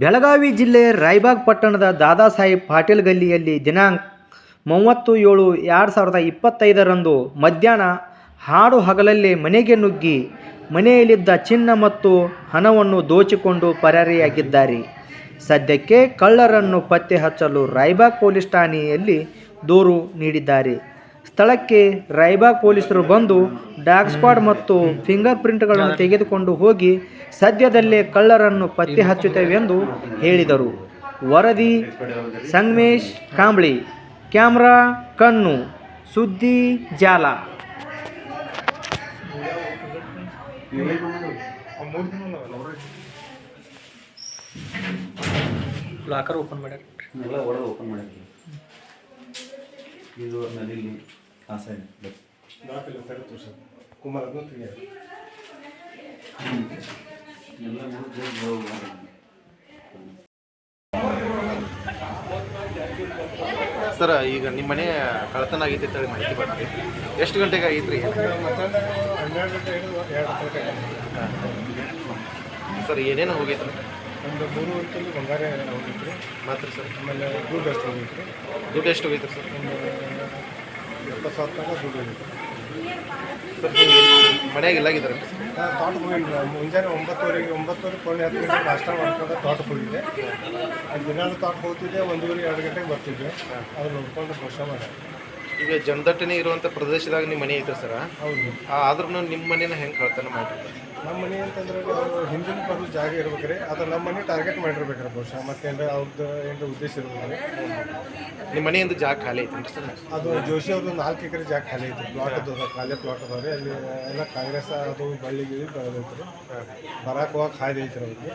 ಬೆಳಗಾವಿ ಜಿಲ್ಲೆ ರಾಯಬಾಗ್ ಪಟ್ಟಣದ ದಾದಾ ಸಾಹೇಬ್ ಪಾಟೀಲ್ ಗಲ್ಲಿಯಲ್ಲಿ ದಿನಾಂಕ 30/7/2025ರಂದು ಮಧ್ಯಾಹ್ನ ಹಾಡು ಹಗಲಲ್ಲೇ ಮನೆಗೆ ನುಗ್ಗಿ ಮನೆಯಲ್ಲಿದ್ದ ಚಿನ್ನ ಮತ್ತು ಹಣವನ್ನು ದೋಚಿಕೊಂಡು ಪರಾರಿಯಾಗಿದ್ದಾರೆ. ಸದ್ಯಕ್ಕೆ ಕಳ್ಳರನ್ನು ಪತ್ತೆ ಹಚ್ಚಲು ರಾಯಬಾಗ್ ಪೊಲೀಸ್ ಠಾಣೆಯಲ್ಲಿ ದೂರು ನೀಡಿದ್ದಾರೆ. ಸ್ಥಳಕ್ಕೆ ರಾಯಬಾಗ್ ಪೊಲೀಸರು ಬಂದು ಡಾಗ್ ಸ್ಕ್ವಾಡ್ ಮತ್ತು ಫಿಂಗರ್ ಪ್ರಿಂಟ್ಗಳನ್ನು ತೆಗೆದುಕೊಂಡು ಹೋಗಿ ಸದ್ಯದಲ್ಲೇ ಕಳ್ಳರನ್ನು ಪತ್ತೆ ಹಚ್ಚುತ್ತೇವೆಂದು ಹೇಳಿದರು. ವರದಿ ಸಂಗಮೇಶ್ ಕಾಂಬ್ಳಿ, ಕ್ಯಾಮರಾ ಕಣ್ಣು, ಸುದ್ದಿ ಜಾಲ. ಲಾಕರ್ ಓಪನ್ ಮಾಡ್ಯಾರ. ಇದು ನದಿಲಿ ಆ ಸೈಡ್ ಕುಮಾರ್ ಸರ್, ಈಗ ನಿಮ್ಮ ಮನೆ ಕಳ್ಳತನ ಆಗೈತೆ ಅಂತೇಳಿ ಮಾಹಿತಿ ಬರ್ತೀವಿ. ಎಷ್ಟು ಗಂಟೆಗೆ ಆಗೈತೆ ರೀ? ಸರ್, ಏನೇನು ಹೋಗೈತೆ ರೀ? ಒಂದು 3 ವರ್ಷದಲ್ಲಿ ಬಂಗಾರ ಹೋಗಿತ್ತು. ಮಾತ್ರ ಸರ್, ಆಮೇಲೆ ದುಡ್ಡು ಎಷ್ಟು ಹೋಗಿತ್ತು? ದುಡ್ಡು ಎಷ್ಟು ಹೋಗೈತೆ ಸರ್? ಒಂದು 70,000 ತನಕ ದುಡ್ಡು ಹೋಗಿತ್ತು. ಸರ್, ಮನೆಯಾಗ ಎಲ್ಲಾಗಿದ್ದಾರೆ? ತೋಟಕ್ಕೆ ಹೋಗಿಲ್ಲ. ಮುಂಜಾನೆ 9:30 ಪೌಣೆ 10 ಗಂಟೆಗೆ ನಾಷ್ಟ ಮಾಡ್ಕೊಂಡು ತೋಟಕ್ಕೆ ಹೋಗಿದ್ದೆ. ದಿನಾಲು ತೋಟಕ್ಕೆ ಹೋಗ್ತಿದ್ದೆ. 1:30 2 ಗಂಟೆಗೆ ಬರ್ತಿದ್ದೆ. ಅದನ್ನ ನೋಡ್ಕೊಂಡು ವರ್ಷ ಮಾಡಿ. ಈಗ ಜನದಟ್ಟಣೆ ಇರುವಂಥ ಪ್ರದೇಶದಾಗ ನಿಮ್ಮ ಮನೆ ಐತೆ ಸರ್? ಹೌದು. ಆದ್ರೂ ನಿಮ್ಮ ಮನೇನ ಹೆಂಗೆ ಕಳ್ತನ ಮಾಡಿರ್ತಾರೆ? ನಮ್ಮ ಮನೆ ಅಂತಂದ್ರೆ ಅವರು ಹಿಂದಿನ ಬರೋ ಜಾಗ ಇರ್ಬೇಕ್ರಿ. ಅದು ನಮ್ಮ ಮನೆ ಟಾರ್ಗೆಟ್ ಮಾಡಿರ್ಬೇಕ್ರಿ ಬಹುಶಃ. ಮತ್ತೇನು ಅವ್ರದ್ದು ಏನು ಉದ್ದೇಶ ಇರ್ಬೇಕು. ನಿಮ್ಮ ಮನೆಯಿಂದ ಜಾಗ ಖಾಲಿ ಐತೆ ಸರ್? ಅದು ಜೋಶಿ ಅವ್ರದ್ದು 4 ಎಕರೆ ಜಾಗ ಖಾಲಿ ಐತಿ. ಪ್ಲಾಟ್ ಅದ, ಖಾಲಿ ಪ್ಲಾಟ್ ಅದಾವ್ರಿ. ಅಲ್ಲಿ ಎಲ್ಲ ಕಾಂಗ್ರೆಸ್ ಅದು ಬಳ್ಳಿ ಗಿಳಿ ಬೆಳೆದೈತ್ರಿ. ಬರಾಕ್ ಹೋಗಕ್ಕೆ ಹಾದಿ ಐತ್ರಿ ಅವ್ರಿಗೆ.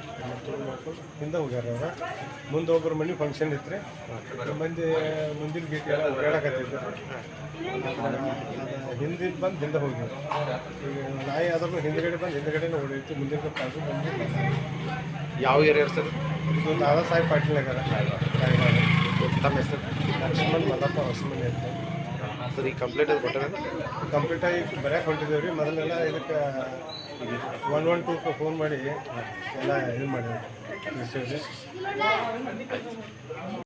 ಮತ್ತು ಹಿಂದೆ ಹೋಗ್ಯಾರ ಅವ್ರ. ಮುಂದೆ ಒಬ್ಬರು ಮನೆ ಫಂಕ್ಷನ್ ಇತ್ತು. ಮಂದಿ ಮುಂದಿನ ಗೇಟ್ ಎಲ್ಲ ಓಡಾಡಕತ್ತೈತಿ. ಹಿಂದೆ ಬಂದು ಹಿಂದೆ ಹೋಗ್ಯಾರ. ಈಗ ನಾಯಿ ಆದ್ರೂ ಹಿಂದ್ಗಡೆ ಬಂದು ಹಿಂದ್ಗಡೆನೇ ಓಡೈತಿ. ಮುಂದಿನ ಕಾಸು ಬಂದು. ಯಾವ ಏರಿಯಾ ಸರ್? ಇದು ದಾದಾ ಸಾಹೇಬ್ ಪಾಟೀಲ್ ನಗರ. ತಮ್ಮ ಹೆಸರು? ಲಕ್ಷ್ಮಣ್ ಮಲ್ಲಪ್ಪ ಹೊಸಮನಿ ಅಂತ. ಸರ್, ಈಗ ಕಂಪ್ಲೇಂಟ್ ಅದು ಕೊಟ್ಟಾರ? ಕಂಪ್ಲೀಟ್ ಆಗಿ ಬರೆಯಕ್ಕೆ ಹೊಂಟಿದ್ದೇವೆ ರೀ. ಮೊದಲೆಲ್ಲ ಇದಕ್ಕೆ 112 ಫೋನ್ ಮಾಡಿ ಎಲ್ಲ ಇದು ಮಾಡಿದ್ವಿ.